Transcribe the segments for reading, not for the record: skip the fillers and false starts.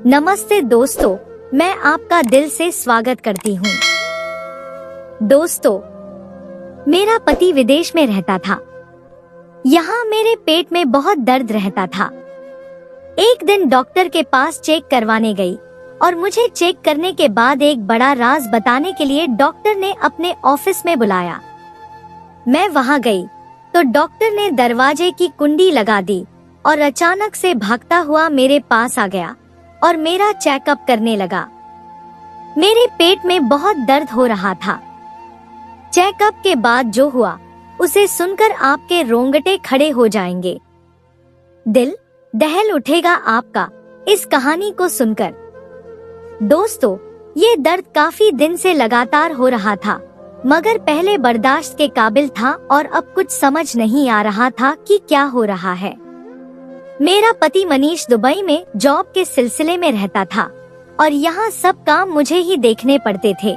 नमस्ते दोस्तों, मैं आपका दिल से स्वागत करती हूँ। दोस्तों, मेरा पति विदेश में रहता था। यहाँ मेरे पेट में बहुत दर्द रहता था। एक दिन डॉक्टर के पास चेक करवाने गई और मुझे चेक करने के बाद एक बड़ा राज बताने के लिए डॉक्टर ने अपने ऑफिस में बुलाया। मैं वहाँ गई तो डॉक्टर ने दरवाजे की कुंडी लगा दी और अचानक से भागता हुआ मेरे पास आ गया और मेरा चेकअप करने लगा। मेरे पेट में बहुत दर्द हो रहा था। चेकअप के बाद जो हुआ उसे सुनकर आपके रोंगटे खड़े हो जाएंगे। दिल दहल उठेगा आपका इस कहानी को सुनकर। दोस्तों, ये दर्द काफी दिन से लगातार हो रहा था, मगर पहले बर्दाश्त के काबिल था और अब कुछ समझ नहीं आ रहा था कि क्या हो रहा है। मेरा पति मनीष दुबई में जॉब के सिलसिले में रहता था और यहाँ सब काम मुझे ही देखने पड़ते थे।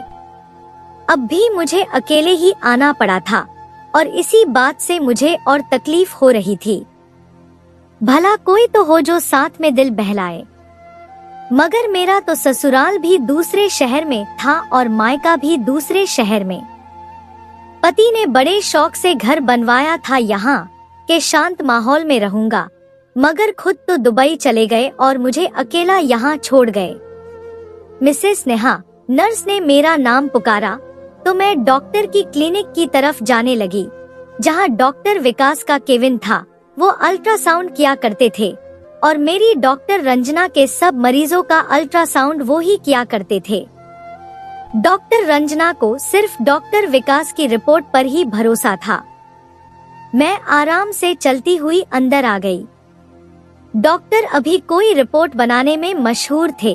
अब भी मुझे अकेले ही आना पड़ा था और इसी बात से मुझे और तकलीफ हो रही थी। भला कोई तो हो जो साथ में दिल बहलाए, मगर मेरा तो ससुराल भी दूसरे शहर में था और मायका भी दूसरे शहर में। पति ने बड़े शौक से घर बनवाया था यहाँ के शांत माहौल में रहूंगा, मगर खुद तो दुबई चले गए और मुझे अकेला यहाँ छोड़ गए। मिसेस नेहा नर्स ने मेरा नाम पुकारा तो मैं डॉक्टर की क्लिनिक की तरफ जाने लगी, जहाँ डॉक्टर विकास का केविन था। वो अल्ट्रासाउंड किया करते थे और मेरी डॉक्टर रंजना के सब मरीजों का अल्ट्रासाउंड वो ही किया करते थे। डॉक्टर रंजना को सिर्फ डॉक्टर विकास की रिपोर्ट पर ही भरोसा था। मैं आराम से चलती हुई अंदर आ गई। डॉक्टर अभी कोई रिपोर्ट बनाने में मशहूर थे।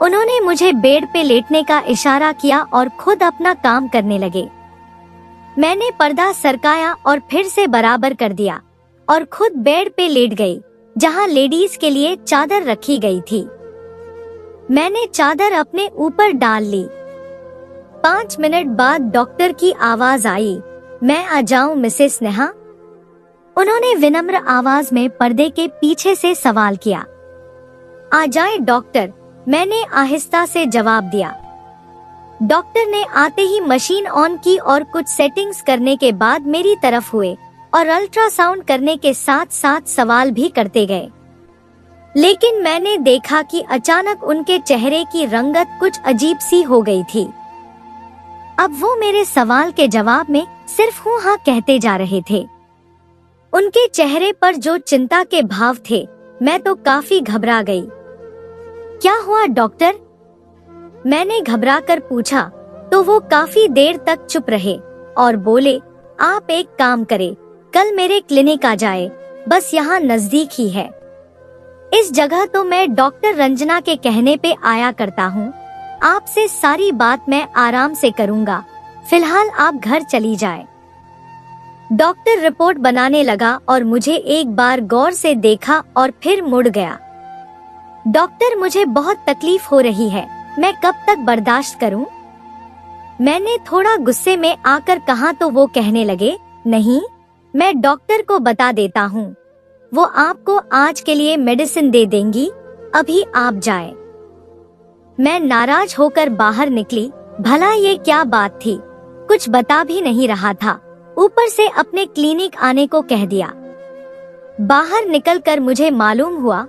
उन्होंने मुझे बेड पे लेटने का इशारा किया और खुद अपना काम करने लगे। मैंने पर्दा सरकाया और फिर से बराबर कर दिया और खुद बेड पे लेट गई, जहां लेडीज के लिए चादर रखी गई थी। मैंने चादर अपने ऊपर डाल ली। 5 मिनट बाद डॉक्टर की आवाज आई, मैं आ जाऊं मिसेस नेहा? उन्होंने विनम्र आवाज में पर्दे के पीछे से सवाल किया। आ जाए डॉक्टर, मैंने आहिस्ता से जवाब दिया। डॉक्टर ने आते ही मशीन ऑन की और कुछ सेटिंग्स करने के बाद मेरी तरफ हुए और अल्ट्रासाउंड करने के साथ साथ सवाल भी करते गए। लेकिन मैंने देखा कि अचानक उनके चेहरे की रंगत कुछ अजीब सी हो गई थी। अब वो मेरे सवाल के जवाब में सिर्फ हूँ हाँ कहते जा रहे थे। उनके चेहरे पर जो चिंता के भाव थे, मैं तो काफी घबरा गई। क्या हुआ डॉक्टर? मैंने घबरा कर पूछा तो वो काफी देर तक चुप रहे और बोले, आप एक काम करें, कल मेरे क्लिनिक आ जाए, बस यहाँ नजदीक ही है। इस जगह तो मैं डॉक्टर रंजना के कहने पे आया करता हूँ। आपसे सारी बात मैं आराम से करूँगा, फिलहाल आप घर चली जाए। डॉक्टर रिपोर्ट बनाने लगा और मुझे एक बार गौर से देखा और फिर मुड़ गया। डॉक्टर, मुझे बहुत तकलीफ हो रही है, मैं कब तक बर्दाश्त करूं? मैंने थोड़ा गुस्से में आकर कहा तो वो कहने लगे, नहीं, मैं डॉक्टर को बता देता हूं, वो आपको आज के लिए मेडिसिन दे देंगी, अभी आप जाए। मैं नाराज होकर बाहर निकली। भला ये क्या बात थी? कुछ बता भी नहीं रहा था, ऊपर से अपने क्लिनिक आने को कह दिया। बाहर निकलकर मुझे मालूम हुआ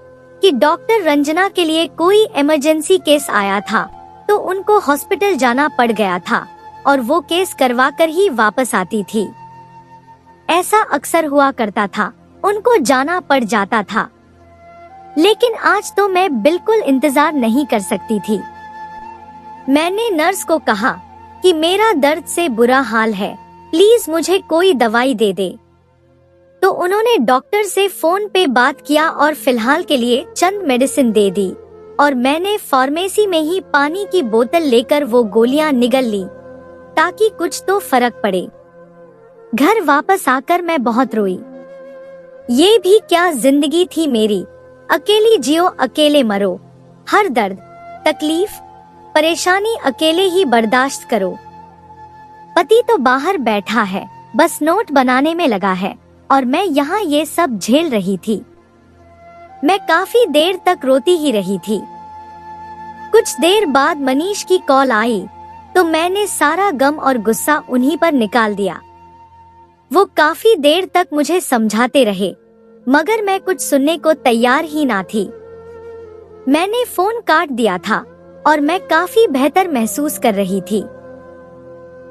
कि डॉक्टर रंजना के लिए कोई इमरजेंसी केस आया था, तो उनको हॉस्पिटल जाना पड़ गया था और वो केस करवाकर ही वापस आती थी। ऐसा अक्सर हुआ करता था, उनको जाना पड़ जाता था। लेकिन आज तो मैं बिल्कुल इंतजार नहीं कर सकती थी। मैंने नर्स को कहा कि मेरा दर्द से बुरा हाल है, प्लीज मुझे कोई दवाई दे दे। तो उन्होंने डॉक्टर से फोन पे बात किया और फिलहाल के लिए चंद मेडिसिन दे दी और मैंने फार्मेसी में ही पानी की बोतल लेकर वो गोलियां निगल ली ताकि कुछ तो फर्क पड़े। घर वापस आकर मैं बहुत रोई। ये भी क्या जिंदगी थी मेरी, अकेली जियो अकेले मरो, हर दर्द, तकलीफ, परेशानी अकेले ही बर्दाश्त करो। पति तो बाहर बैठा है, बस नोट बनाने में लगा है और मैं यहाँ ये सब झेल रही थी। मैं काफी देर तक रोती ही रही थी। कुछ देर बाद मनीष की कॉल आई तो मैंने सारा गम और गुस्सा उन्हीं पर निकाल दिया। वो काफी देर तक मुझे समझाते रहे, मगर मैं कुछ सुनने को तैयार ही ना थी। मैंने फोन काट दिया था और मैं काफी बेहतर महसूस कर रही थी।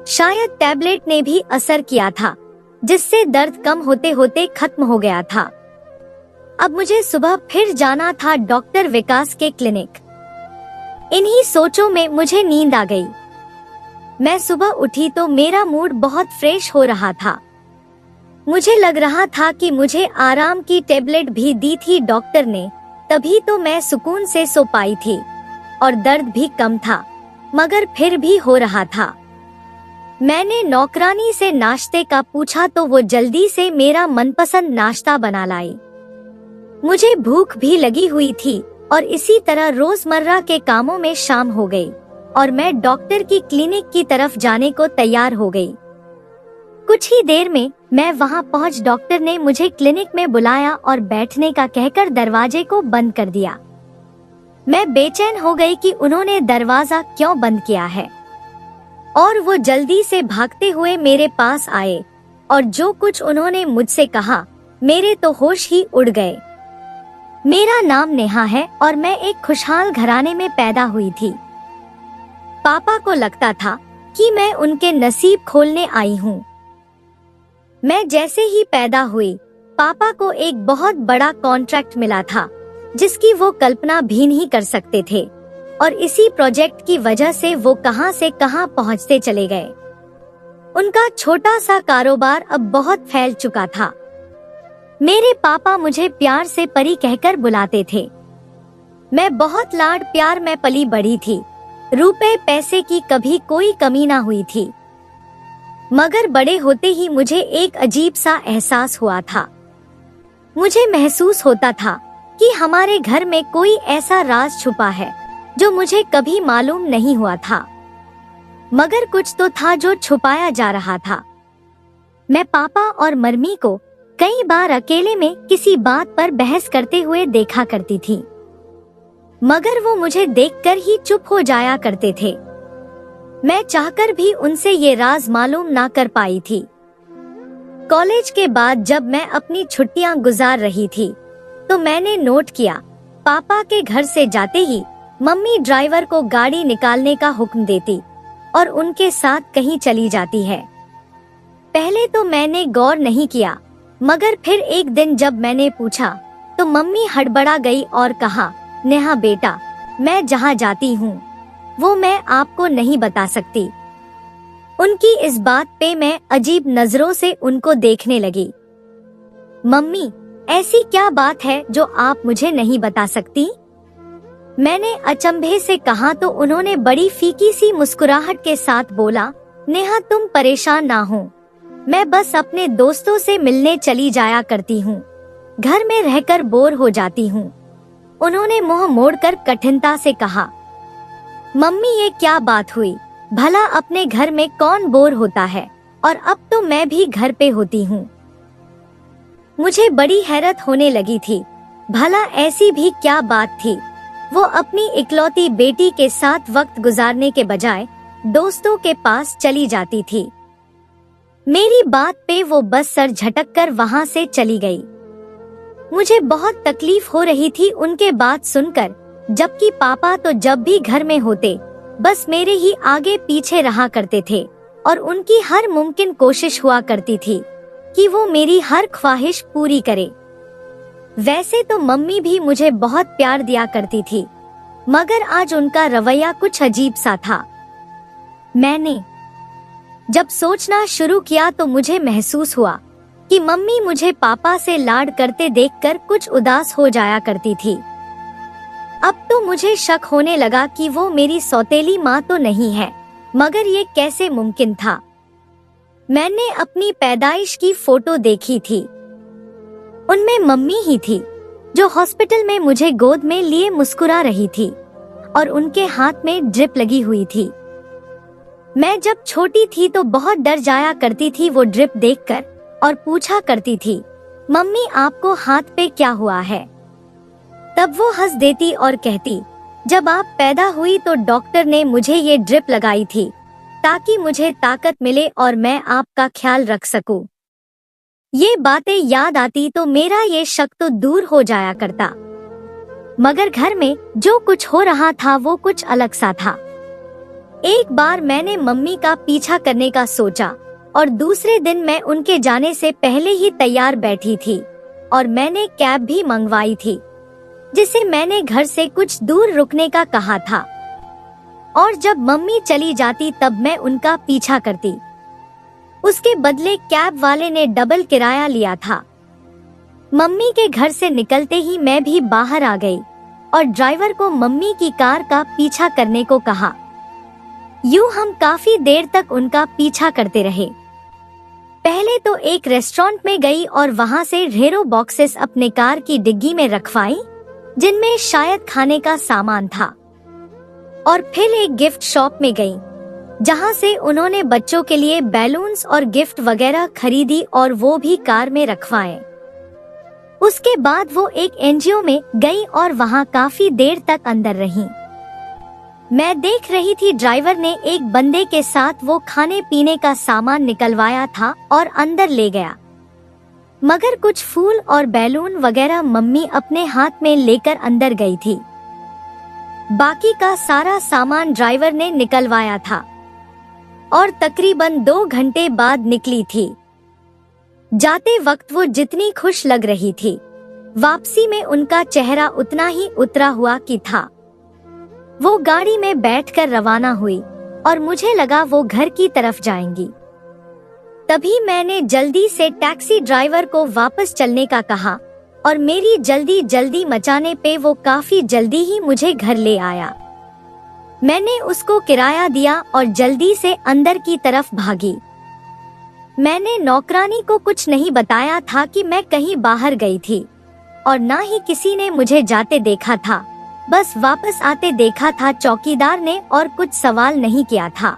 शायद टैबलेट ने भी असर किया था, जिससे दर्द कम होते होते खत्म हो गया था। अब मुझे सुबह फिर जाना था डॉक्टर विकास के क्लिनिक। इन्हीं सोचों में मुझे नींद आ गई। मैं सुबह उठी तो मेरा मूड बहुत फ्रेश हो रहा था। मुझे लग रहा था कि मुझे आराम की टेबलेट भी दी थी डॉक्टर ने, तभी तो मैं सुकून से सो पाई थी और दर्द भी कम था, मगर फिर भी हो रहा था। मैंने नौकरानी से नाश्ते का पूछा तो वो जल्दी से मेरा मनपसंद नाश्ता बना लाई। मुझे भूख भी लगी हुई थी और इसी तरह रोजमर्रा के कामों में शाम हो गई और मैं डॉक्टर की क्लिनिक की तरफ जाने को तैयार हो गई। कुछ ही देर में मैं वहां पहुंच डॉक्टर ने मुझे क्लिनिक में बुलाया और बैठने का कहकर दरवाजे को बंद कर दिया। मैं बेचैन हो गई कि उन्होंने दरवाजा क्यों बंद किया है, और वो जल्दी से भागते हुए मेरे पास आए और जो कुछ उन्होंने मुझसे कहा, मेरे तो होश ही उड़ गए। मेरा नाम नेहा है और मैं एक खुशहाल घराने में पैदा हुई थी। पापा को लगता था कि मैं उनके नसीब खोलने आई हूँ। मैं जैसे ही पैदा हुई, पापा को एक बहुत बड़ा कॉन्ट्रैक्ट मिला था, जिसकी वो कल्पना भी नहीं कर सकते थे, और इसी प्रोजेक्ट की वजह से वो कहां से कहां पहुंचते चले गए। उनका छोटा सा कारोबार अब बहुत फैल चुका था। मेरे पापा मुझे प्यार से परी कहकर बुलाते थे। मैं बहुत लाड प्यार में पली बढ़ी थी। रुपए पैसे की कभी कोई कमी ना हुई थी। मगर बड़े होते ही मुझे एक अजीब सा एहसास हुआ था। मुझे महसूस होता था कि हमारे घर में कोई ऐसा राज छुपा है जो मुझे कभी मालूम नहीं हुआ था, मगर कुछ तो था जो छुपाया जा रहा था। मैं पापा और मम्मी को कई बार अकेले में किसी बात पर बहस करते हुए देखा करती थी, मगर वो मुझे देखकर ही चुप हो जाया करते थे। मैं चाहकर भी उनसे ये राज मालूम ना कर पाई थी। कॉलेज के बाद जब मैं अपनी छुट्टियां गुजार रही थी तो मैंने नोट किया, पापा के घर से जाते ही मम्मी ड्राइवर को गाड़ी निकालने का हुक्म देती और उनके साथ कहीं चली जाती है। पहले तो मैंने गौर नहीं किया, मगर फिर एक दिन जब मैंने पूछा तो मम्मी हड़बड़ा गई और कहा, नेहा बेटा, मैं जहाँ जाती हूँ वो मैं आपको नहीं बता सकती। उनकी इस बात पे मैं अजीब नजरों से उनको देखने लगी। मम्मी, ऐसी क्या बात है जो आप मुझे नहीं बता सकती? मैंने अचंभे से कहा तो उन्होंने बड़ी फीकी सी मुस्कुराहट के साथ बोला, नेहा तुम परेशान ना हो, मैं बस अपने दोस्तों से मिलने चली जाया करती हूँ, घर में रहकर बोर हो जाती हूँ। उन्होंने मुंह मोड़कर कठिनता से कहा, मम्मी ये क्या बात हुई, भला अपने घर में कौन बोर होता है, और अब तो मैं भी घर पे होती हूँ। मुझे बड़ी हैरत होने लगी थी, भला ऐसी भी क्या बात थी। वो अपनी इकलौती बेटी के साथ वक्त गुजारने के बजाय दोस्तों के पास चली जाती थी। मेरी बात पे वो बस सर झटक कर वहाँ से चली गई। मुझे बहुत तकलीफ हो रही थी उनके बात सुनकर, जबकि पापा तो जब भी घर में होते बस मेरे ही आगे पीछे रहा करते थे और उनकी हर मुमकिन कोशिश हुआ करती थी कि वो मेरी हर ख्वाहिश पूरी करे। वैसे तो मम्मी भी मुझे बहुत प्यार दिया करती थी, मगर आज उनका रवैया कुछ अजीब सा था। मैंने जब सोचना शुरू किया तो मुझे महसूस हुआ कि मम्मी मुझे पापा से लाड करते देखकर कुछ उदास हो जाया करती थी। अब तो मुझे शक होने लगा कि वो मेरी सौतेली माँ तो नहीं है, मगर ये कैसे मुमकिन था। मैंने अपनी पैदाइश की फोटो देखी थी। उनमें मम्मी ही थी जो हॉस्पिटल में मुझे गोद में लिए मुस्कुरा रही थी और उनके हाथ में ड्रिप लगी हुई थी। मैं जब छोटी थी तो बहुत डर जाया करती थी वो ड्रिप देखकर और पूछा करती थी, मम्मी आपको हाथ पे क्या हुआ है? तब वो हंस देती और कहती, जब आप पैदा हुई तो डॉक्टर ने मुझे ये ड्रिप लगाई थी ताकि मुझे ताकत मिले और मैं आपका ख्याल रख सकूं। ये बातें याद आती तो मेरा ये शक तो दूर हो जाया करता। मगर घर में जो कुछ हो रहा था वो कुछ अलग सा था। एक बार मैंने मम्मी का पीछा करने का सोचा और दूसरे दिन मैं उनके जाने से पहले ही तैयार बैठी थी और मैंने कैब भी मंगवाई थी जिसे मैंने घर से कुछ दूर रुकने का कहा था, और जब मम्मी चली जाती तब मैं उनका पीछा करती। उसके बदले कैब वाले ने डबल किराया लिया था। मम्मी के घर से निकलते ही मैं भी बाहर आ गई और ड्राइवर को मम्मी की कार का पीछा करने को कहा। यूं हम काफी देर तक उनका पीछा करते रहे। पहले तो एक रेस्टोरेंट में गई और वहां से ढेरों बॉक्सेस अपने कार की डिग्गी में रखवाई जिनमें शायद खाने का सामान था, और फिर एक गिफ्ट शॉप में गई जहां से उन्होंने बच्चों के लिए बैलून्स और गिफ्ट वगैरह खरीदी और वो भी कार में रखवाए। उसके बाद वो एक एनजीओ में गई और वहां काफी देर तक अंदर रही। मैं देख रही थी ड्राइवर ने एक बंदे के साथ वो खाने पीने का सामान निकलवाया था और अंदर ले गया, मगर कुछ फूल और बैलून वगैरह मम्मी अपने हाथ में लेकर अंदर गई थी। बाकी का सारा सामान ड्राइवर ने निकलवाया था और तकरीबन 2 घंटे बाद निकली थी। जाते वक्त वो जितनी खुश लग रही थी, वापसी में उनका चेहरा उतना ही उतरा हुआ कि था। वो गाड़ी में बैठकर रवाना हुई और मुझे लगा वो घर की तरफ जाएंगी। तभी मैंने जल्दी से टैक्सी ड्राइवर को वापस चलने का कहा और मेरी जल्दी जल्दी मचाने पे वो काफी जल्दी ही मुझे घर ले आया। मैंने उसको किराया दिया और जल्दी से अंदर की तरफ भागी। मैंने नौकरानी को कुछ नहीं बताया था कि मैं कहीं बाहर गई थी और ना ही किसी ने मुझे जाते देखा था, बस वापस आते देखा था चौकीदार ने और कुछ सवाल नहीं किया था।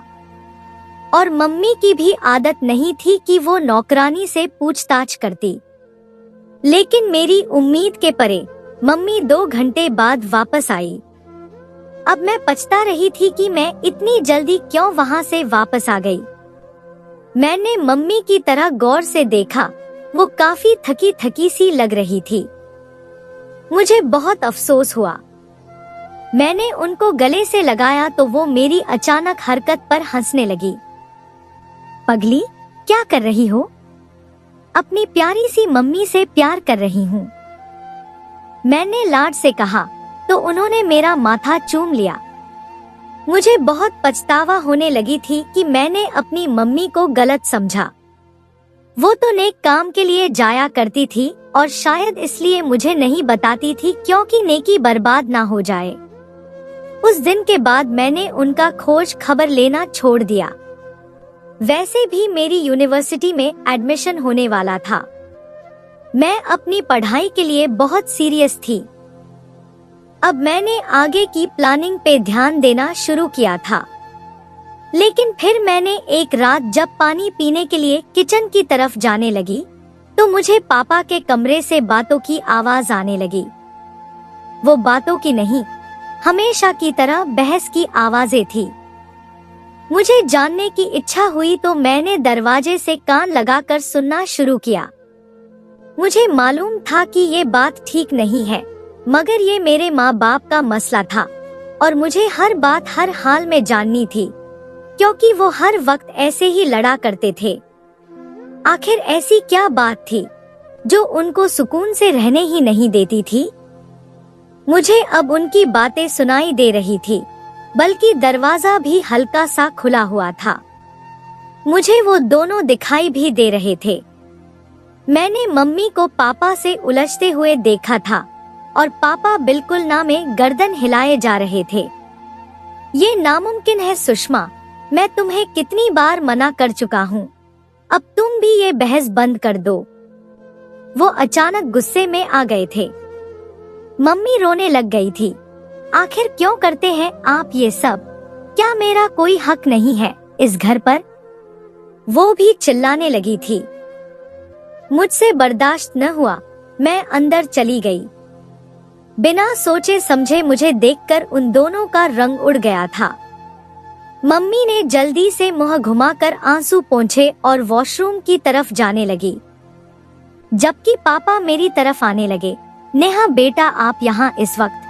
और मम्मी की भी आदत नहीं थी कि वो नौकरानी से पूछताछ करती। लेकिन मेरी उम्मीद के परे मम्मी 2 घंटे बाद वापस आई। अब मैं पछता रही थी कि मैं इतनी जल्दी क्यों वहां से वापस आ गई। मैंने मम्मी की तरह गौर से देखा, वो काफी थकी थकी सी लग रही थी। मुझे बहुत अफसोस हुआ। मैंने उनको गले से लगाया तो वो मेरी अचानक हरकत पर हंसने लगी। पगली, क्या कर रही हो? अपनी प्यारी सी मम्मी से प्यार कर रही हूँ, मैंने लाड से कहा तो उन्होंने मेरा माथा चूम लिया। मुझे बहुत पछतावा होने लगी थी कि मैंने अपनी मम्मी को गलत समझा। वो तो नेक काम के लिए जाया करती थी और शायद इसलिए मुझे नहीं बताती थी क्योंकि नेकी बर्बाद ना हो जाए। उस दिन के बाद मैंने उनका खोज खबर लेना छोड़ दिया। वैसे भी मेरी यूनिवर्सिटी में एडमिशन होने वाला था। मैं अपनी पढ़ाई के लिए बहुत सीरियस थी। अब मैंने आगे की प्लानिंग पे ध्यान देना शुरू किया था। लेकिन फिर मैंने एक रात जब पानी पीने के लिए किचन की तरफ जाने लगी तो मुझे पापा के कमरे से बातों की आवाज आने लगी। वो बातों की नहीं, हमेशा की तरह बहस की आवाजें थी। मुझे जानने की इच्छा हुई तो मैंने दरवाजे से कान लगाकर सुनना शुरू किया। मुझे मालूम था कि ये बात ठीक नहीं है, मगर ये मेरे माँ बाप का मसला था और मुझे हर बात हर हाल में जाननी थी, क्योंकि वो हर वक्त ऐसे ही लड़ा करते थे। आखिर ऐसी क्या बात थी जो उनको सुकून से रहने ही नहीं देती थी? मुझे अब उनकी बातें सुनाई दे रही थी, बल्कि दरवाजा भी हल्का सा खुला हुआ था। मुझे वो दोनों दिखाई भी दे रहे थे। मैंने मम्मी को पापा से उलझते हुए देखा था और पापा बिल्कुल ना में गर्दन हिलाए जा रहे थे। ये नामुमकिन है सुषमा, मैं तुम्हें कितनी बार मना कर चुका हूँ, अब तुम भी ये बहस बंद कर दो। वो अचानक गुस्से में आ गए थे। मम्मी रोने लग गई थी। आखिर क्यों करते हैं आप ये सब? क्या मेरा कोई हक नहीं है इस घर पर? वो भी चिल्लाने लगी थी। मुझसे बर्दाश्त न हुआ, मैं अंदर चली गई। बिना सोचे समझे मुझे देखकर उन दोनों का रंग उड़ गया था। मम्मी ने जल्दी से मुंह घुमाकर आंसू पोंछे और वॉशरूम की तरफ जाने लगी, जबकि पापा मेरी तरफ आने लगे। नेहा बेटा, आप यहाँ इस वक्त?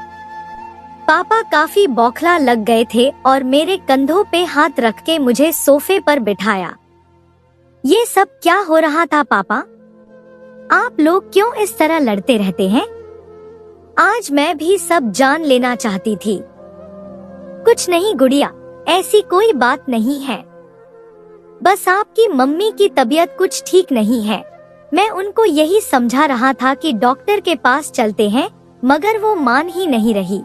पापा काफी बौखला लग गए थे और मेरे कंधों पे हाथ रख के मुझे सोफे पर बिठाया। ये सब क्या हो रहा था पापा? आप लोग क्यों इस तरह लड़ते रहते हैं? आज मैं भी सब जान लेना चाहती थी। कुछ नहीं गुड़िया, ऐसी कोई बात नहीं है। बस आपकी मम्मी की तबीयत कुछ ठीक नहीं है। मैं उनको यही समझा रहा था कि डॉक्टर के पास चलते हैं, मगर वो मान ही नहीं रही।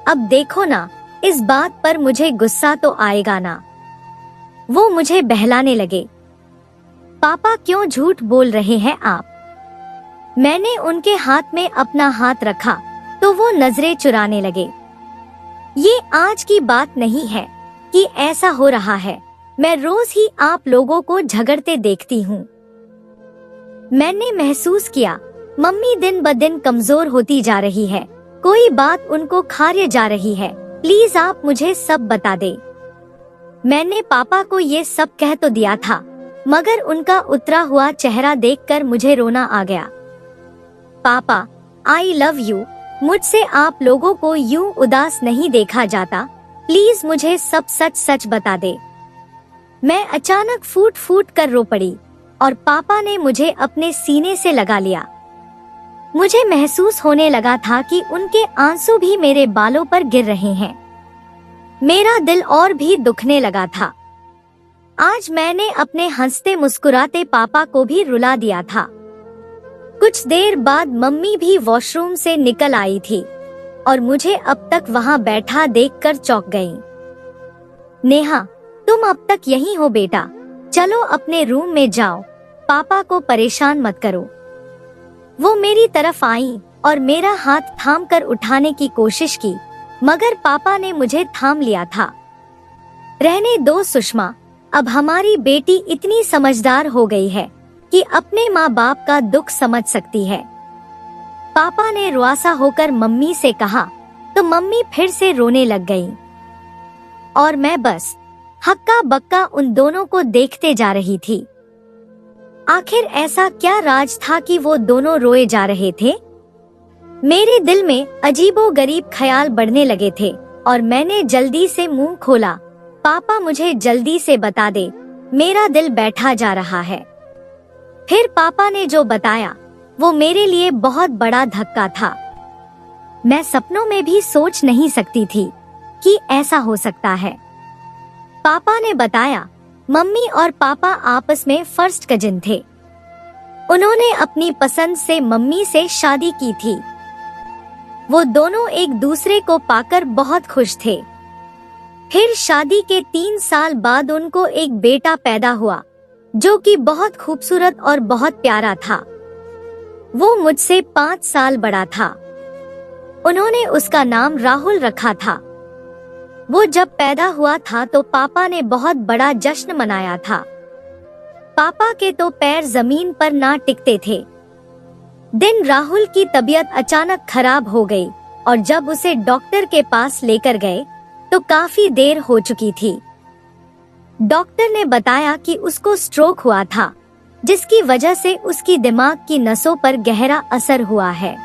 अब देखो ना, इस बात पर मुझे गुस्सा तो आएगा ना। वो मुझे बहलाने लगे। पापा क्यों झूठ बोल रहे हैं आप? मैंने उनके हाथ में अपना हाथ रखा तो वो नजरें चुराने लगे। ये आज की बात नहीं है कि ऐसा हो रहा है। मैं रोज ही आप लोगों को झगड़ते देखती हूँ। मैंने महसूस किया मम्मी दिन ब दिन कमजोर होती जा रही है। कोई बात उनको खारिय जा रही है। प्लीज आप मुझे सब बता दे। मैंने पापा को ये सब कह तो दिया था, मगर उनका उतरा हुआ चेहरा देखकर मुझे रोना आ गया। पापा, आई लव यू। मुझसे आप लोगों को यूं उदास नहीं देखा जाता। प्लीज मुझे सब सच सच बता दे। मैं अचानक फूट फूट कर रो पड़ी और पापा ने मुझे अपने सीने से लगा लिया। मुझे महसूस होने लगा था कि उनके आंसू भी मेरे बालों पर गिर रहे हैं। मेरा दिल और भी दुखने लगा था। आज मैंने अपने हंसते मुस्कुराते पापा को भी रुला दिया था। कुछ देर बाद मम्मी भी वॉशरूम से निकल आई थी और मुझे अब तक वहां बैठा देखकर चौंक गई। नेहा, तुम अब तक यहीं हो बेटा? चलो अपने रूम में जाओ, पापा को परेशान मत करो। वो मेरी तरफ आई और मेरा हाथ थाम कर उठाने की कोशिश की, मगर पापा ने मुझे थाम लिया था। रहने दो सुषमा, अब हमारी बेटी इतनी समझदार हो गई है कि अपने माँ बाप का दुख समझ सकती है। पापा ने रुआसा होकर मम्मी से कहा तो मम्मी फिर से रोने लग गई और मैं बस हक्का बक्का उन दोनों को देखते जा रही थी। आखिर ऐसा क्या राज था कि वो दोनों रोए जा रहे थे? मेरे दिल में अजीबोगरीब ख्याल बढ़ने लगे थे और मैंने जल्दी से मुंह खोला। पापा मुझे जल्दी से बता दे, मेरा दिल बैठा जा रहा है। फिर पापा ने जो बताया वो मेरे लिए बहुत बड़ा धक्का था। मैं सपनों में भी सोच नहीं सकती थी कि ऐसा हो सकता है। पापा ने बताया मम्मी और पापा आपस में फर्स्ट कजिन थे। उन्होंने अपनी पसंद से मम्मी से शादी की थी। वो दोनों एक दूसरे को पाकर बहुत खुश थे। फिर शादी के 3 साल बाद उनको एक बेटा पैदा हुआ जो कि बहुत खूबसूरत और बहुत प्यारा था। वो मुझसे 5 साल बड़ा था। उन्होंने उसका नाम राहुल रखा था। वो जब पैदा हुआ था तो पापा ने बहुत बड़ा जश्न मनाया था। पापा के तो पैर जमीन पर ना टिकते थे। दिन राहुल की तबीयत अचानक खराब हो गई और जब उसे डॉक्टर के पास लेकर गए तो काफी देर हो चुकी थी। डॉक्टर ने बताया कि उसको स्ट्रोक हुआ था, जिसकी वजह से उसकी दिमाग की नसों पर गहरा असर हुआ है।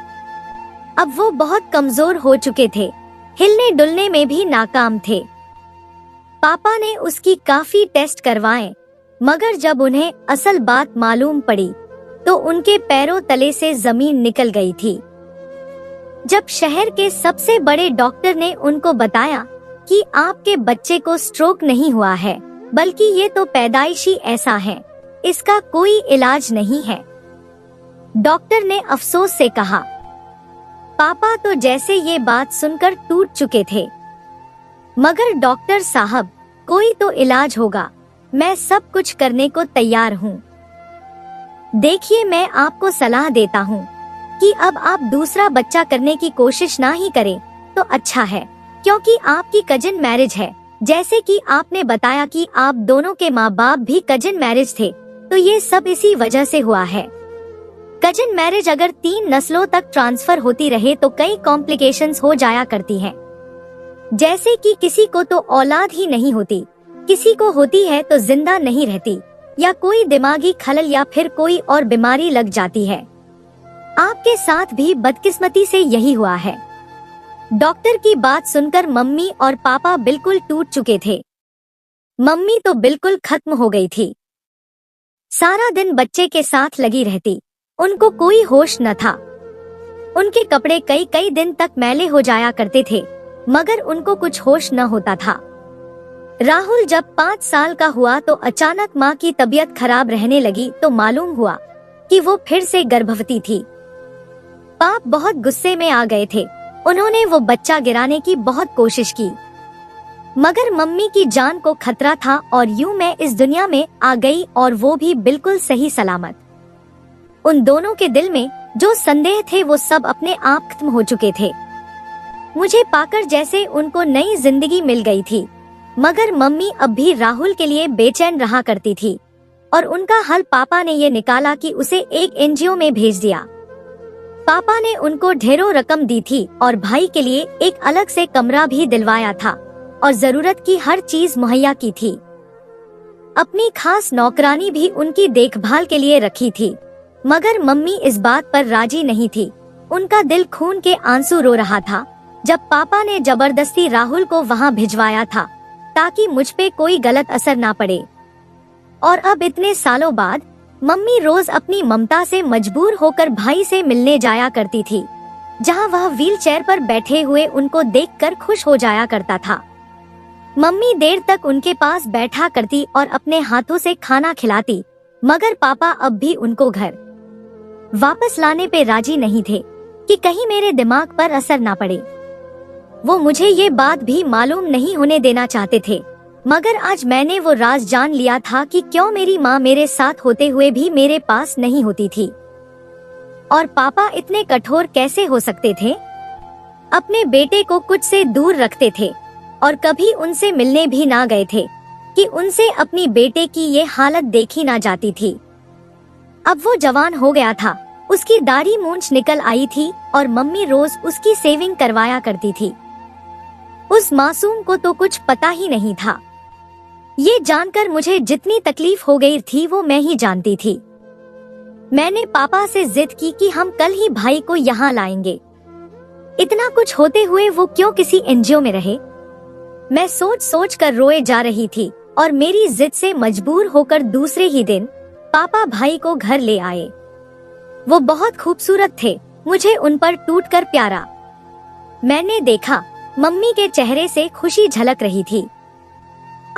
अब वो बहुत कमजोर हो चुके थे, हिलने डुलने में भी नाकाम थे। पापा ने उसकी काफी टेस्ट करवाए, मगर जब उन्हें असल बात मालूम पड़ी तो उनके पैरों तले से जमीन निकल गई थी। जब शहर के सबसे बड़े डॉक्टर ने उनको बताया कि आपके बच्चे को स्ट्रोक नहीं हुआ है, बल्कि ये तो पैदाइशी ऐसा है, इसका कोई इलाज नहीं है, डॉक्टर ने अफसोस से कहा। पापा तो जैसे ये बात सुनकर टूट चुके थे। मगर डॉक्टर साहब, कोई तो इलाज होगा, मैं सब कुछ करने को तैयार हूँ। देखिए, मैं आपको सलाह देता हूँ कि अब आप दूसरा बच्चा करने की कोशिश ना ही करें तो अच्छा है, क्योंकि आपकी कजिन मैरिज है। जैसे कि आपने बताया कि आप दोनों के माँ बाप भी कजिन मैरिज थे, तो ये सब इसी वजह से हुआ है। कजिन मैरिज अगर 3 नस्लों तक ट्रांसफर होती रहे तो कई कॉम्प्लिकेशंस हो जाया करती हैं। जैसे कि किसी को तो औलाद ही नहीं होती, किसी को होती है तो जिंदा नहीं रहती, या कोई दिमागी खलल या फिर कोई और बीमारी लग जाती है। आपके साथ भी बदकिस्मती से यही हुआ है। डॉक्टर की बात सुनकर मम्मी और पापा बिल्कुल टूट चुके थे। मम्मी तो बिल्कुल खत्म हो गई थी। सारा दिन बच्चे के साथ लगी रहती, उनको कोई होश न था। उनके कपड़े कई कई दिन तक मैले हो जाया करते थे, मगर उनको कुछ होश न होता था। राहुल जब 5 साल का हुआ तो अचानक माँ की तबीयत खराब रहने लगी तो मालूम हुआ कि वो फिर से गर्भवती थी। पाप बहुत गुस्से में आ गए थे। उन्होंने वो बच्चा गिराने की बहुत कोशिश की, मगर मम्मी की जान को खतरा था और यूं मैं इस दुनिया में आ गई, और वो भी बिल्कुल सही सलामत। उन दोनों के दिल में जो संदेह थे वो सब अपने आप खत्म हो चुके थे। मुझे पाकर जैसे उनको नई जिंदगी मिल गई थी, मगर मम्मी अब भी राहुल के लिए बेचैन रहा करती थी, और उनका हल पापा ने ये निकाला कि उसे एक एनजीओ में भेज दिया। पापा ने उनको ढेरों रकम दी थी और भाई के लिए एक अलग से कमरा भी दिलवाया था और जरूरत की हर चीज मुहैया की थी। अपनी खास नौकरानी भी उनकी देखभाल के लिए रखी थी, मगर मम्मी इस बात पर राजी नहीं थी। उनका दिल खून के आंसू रो रहा था जब पापा ने जबरदस्ती राहुल को वहां भिजवाया था ताकि मुझ पे कोई गलत असर ना पड़े। और अब इतने सालों बाद मम्मी रोज अपनी ममता से मजबूर होकर भाई से मिलने जाया करती थी, जहां वह व्हीलचेयर पर बैठे हुए उनको देखकर खुश हो जाया करता था। मम्मी देर तक उनके पास बैठा करती और अपने हाथों से खाना खिलाती, मगर पापा अब भी उनको घर वापस लाने पे राजी नहीं थे कि कहीं मेरे दिमाग पर असर ना पड़े। वो मुझे ये बात भी मालूम नहीं होने देना चाहते थे, मगर आज मैंने वो राज जान लिया था कि क्यों मेरी माँ मेरे साथ होते हुए भी मेरे पास नहीं होती थी, और पापा इतने कठोर कैसे हो सकते थे। अपने बेटे को कुछ से दूर रखते थे और कभी उनसे मिलने भी ना गए थे कि उनसे अपनी बेटे की ये हालत देखी ना जाती थी। अब वो जवान हो गया था, उसकी दाढ़ी मूंछ निकल आई थी और मम्मी रोज उसकी सेविंग करवाया करती थी। उस मासूम को तो कुछ पता ही नहीं था। ये जानकर मुझे जितनी तकलीफ हो गई थी वो मैं ही जानती थी। मैंने पापा से जिद की कि हम कल ही भाई को यहाँ लाएंगे। इतना कुछ होते हुए वो क्यों किसी एनजीओ में रहे। मैं सोच सोच कर रोए जा रही थी और मेरी जिद से मजबूर होकर दूसरे ही दिन पापा भाई को घर ले आए। वो बहुत खूबसूरत थे, मुझे उन पर टूटकर प्यारा। मैंने देखा मम्मी के चेहरे से खुशी झलक रही थी।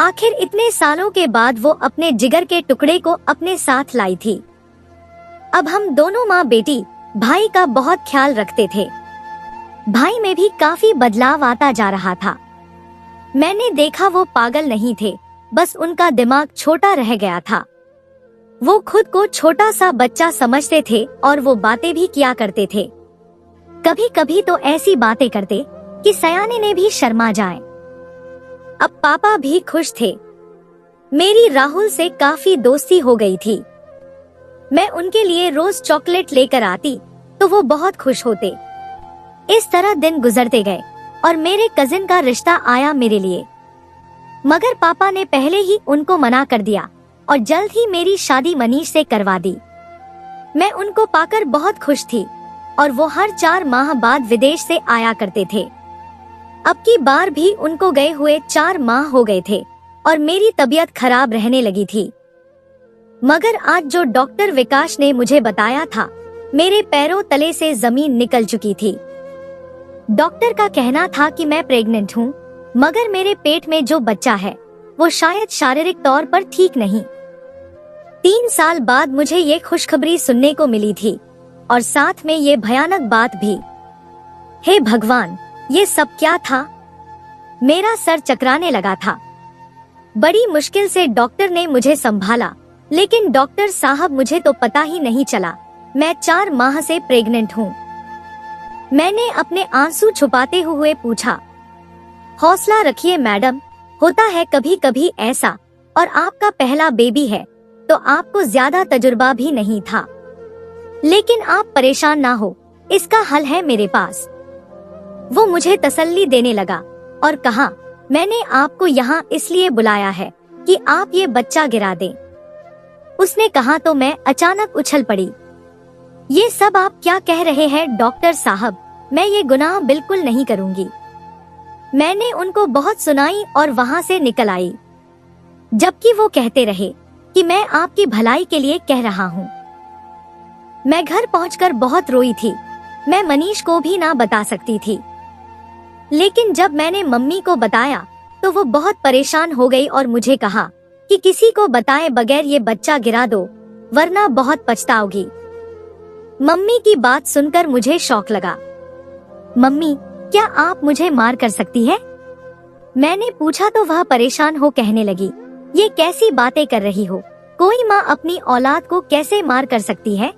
आखिर इतने सालों के बाद वो अपने जिगर के टुकड़े को अपने साथ लाई थी। अब हम दोनों माँ बेटी भाई का बहुत ख्याल रखते थे। भाई में भी काफी बदलाव आता जा रहा था। मैंने देखा वो पागल नहीं थे, बस उनका दिमाग छोटा रह गया था। वो खुद को छोटा सा बच्चा समझते थे और वो बातें भी किया करते थे। कभी कभी तो ऐसी बातें करते कि सयाने ने भी शर्मा जाए। अब पापा भी खुश थे। मेरी राहुल से काफी दोस्ती हो गई थी। मैं उनके लिए रोज चॉकलेट लेकर आती तो वो बहुत खुश होते। इस तरह दिन गुजरते गए और मेरे कजिन का रिश्ता आया मेरे लिए, मगर पापा ने पहले ही उनको मना कर दिया और जल्द ही मेरी शादी मनीष से करवा दी। मैं उनको पाकर बहुत खुश थी और वो हर 4 माह बाद विदेश से आया करते थे। अब की बार भी उनको गए हुए 4 माह हो गए थे और मेरी तबीयत खराब रहने लगी थी। मगर आज जो डॉक्टर विकास ने मुझे बताया था, मेरे पैरों तले से जमीन निकल चुकी थी। डॉक्टर का कहना था कि मैं प्रेग्नेंट हूँ, मगर मेरे पेट में जो बच्चा है वो शायद शारीरिक तौर पर ठीक नहीं। 3 साल बाद मुझे ये खुशखबरी सुनने को मिली थी और साथ में ये भयानक बात भी। हे भगवान, ये सब क्या था। मेरा सर चकराने लगा था। बड़ी मुश्किल से डॉक्टर ने मुझे संभाला, लेकिन डॉक्टर साहब मुझे तो पता ही नहीं चला मैं 4 माह से प्रेग्नेंट हूँ। मैंने अपने आंसू छुपाते हुए पूछा, हौसला रखिए मैडम, होता है कभी कभी ऐसा, और आपका पहला बेबी है तो आपको ज्यादा तजुर्बा भी नहीं था। लेकिन आप परेशान ना हो, इसका हल है मेरे पास। वो मुझे तसल्ली देने लगा और कहा, मैंने आपको यहाँ इसलिए बुलाया है कि आप ये बच्चा गिरा दें। उसने कहा तो मैं अचानक उछल पड़ी। ये सब आप क्या कह रहे हैं डॉक्टर साहब, मैं ये गुनाह बिल्कुल नहीं करूंगी। मैंने उनको बहुत सुनाई और वहाँ से निकल आई, जबकि वो कहते रहे कि मैं आपकी भलाई के लिए कह रहा हूँ। मैं घर पहुंचकर बहुत रोई थी। मैं मनीष को भी ना बता सकती थी, लेकिन जब मैंने मम्मी को बताया तो वो बहुत परेशान हो गई और मुझे कहा कि किसी को बताए बगैर ये बच्चा गिरा दो, वरना बहुत पछताओगी। मम्मी की बात सुनकर मुझे शौक लगा। मम्मी, क्या आप मुझे मार कर सकती है? मैंने पूछा तो वह परेशान हो कहने लगी, ये कैसी बातें कर रही हो? कोई माँ अपनी औलाद को कैसे मार कर सकती है?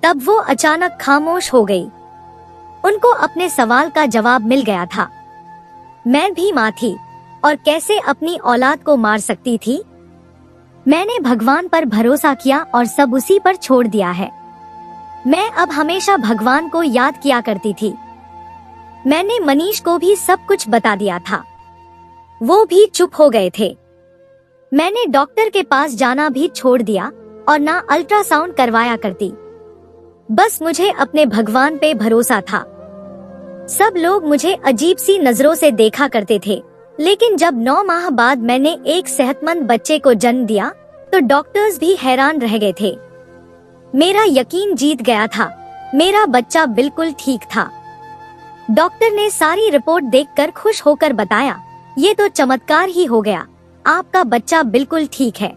तब वो अचानक खामोश हो गई। उनको अपने सवाल का जवाब मिल गया था। मैं भी माँ थी और कैसे अपनी औलाद को मार सकती थी? मैंने भगवान पर भरोसा किया और सब उसी पर छोड़ दिया है। मैं अब हमेशा भगवान को याद किया करती थी। मैंने मनीष को भी सब कुछ बता दिया था। वो भी चुप हो गए थे। मैंने डॉक्टर के पास जाना भी छोड़ दिया और ना अल्ट्रासाउंड करवाया करती। बस मुझे अपने भगवान पे भरोसा था। सब लोग मुझे अजीब सी नजरों से देखा करते थे, लेकिन जब 9 माह बाद मैंने एक सेहतमंद बच्चे को जन्म दिया तो डॉक्टर्स भी हैरान रह गए थे। मेरा यकीन जीत गया था। मेरा बच्चा बिल्कुल ठीक था। डॉक्टर ने सारी रिपोर्ट देखकर खुश होकर बताया, ये तो चमत्कार ही हो गया, आपका बच्चा बिल्कुल ठीक है।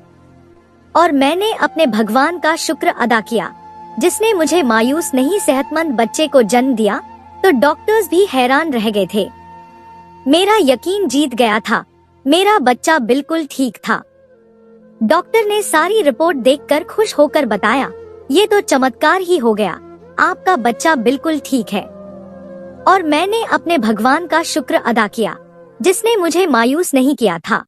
और मैंने अपने भगवान का शुक्र अदा किया, जिसने मुझे मायूस नहीं सेहतमंद बच्चे को जन्म दिया। तो डॉक्टर्स भी हैरान रह गए थे। मेरा यकीन जीत गया था। मेरा बच्चा बिल्कुल ठीक था। डॉक्टर ने सारी रिपोर्ट देखकर खुश होकर बताया, ये तो चमत्कार ही हो गया, आपका बच्चा बिल्कुल ठीक है। और मैंने अपने भगवान का शुक्र अदा किया, जिसने मुझे मायूस नहीं किया था।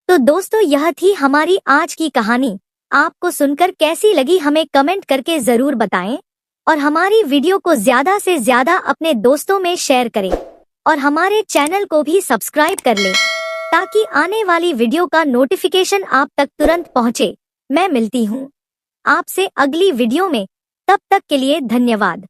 तो दोस्तों, यह थी हमारी आज की कहानी। आपको सुनकर कैसी लगी हमें कमेंट करके जरूर बताएं और हमारी वीडियो को ज्यादा से ज्यादा अपने दोस्तों में शेयर करें और हमारे चैनल को भी सब्सक्राइब कर लें, ताकि आने वाली वीडियो का नोटिफिकेशन आप तक तुरंत पहुंचे। मैं मिलती हूं आपसे अगली वीडियो में। तब तक के लिए धन्यवाद।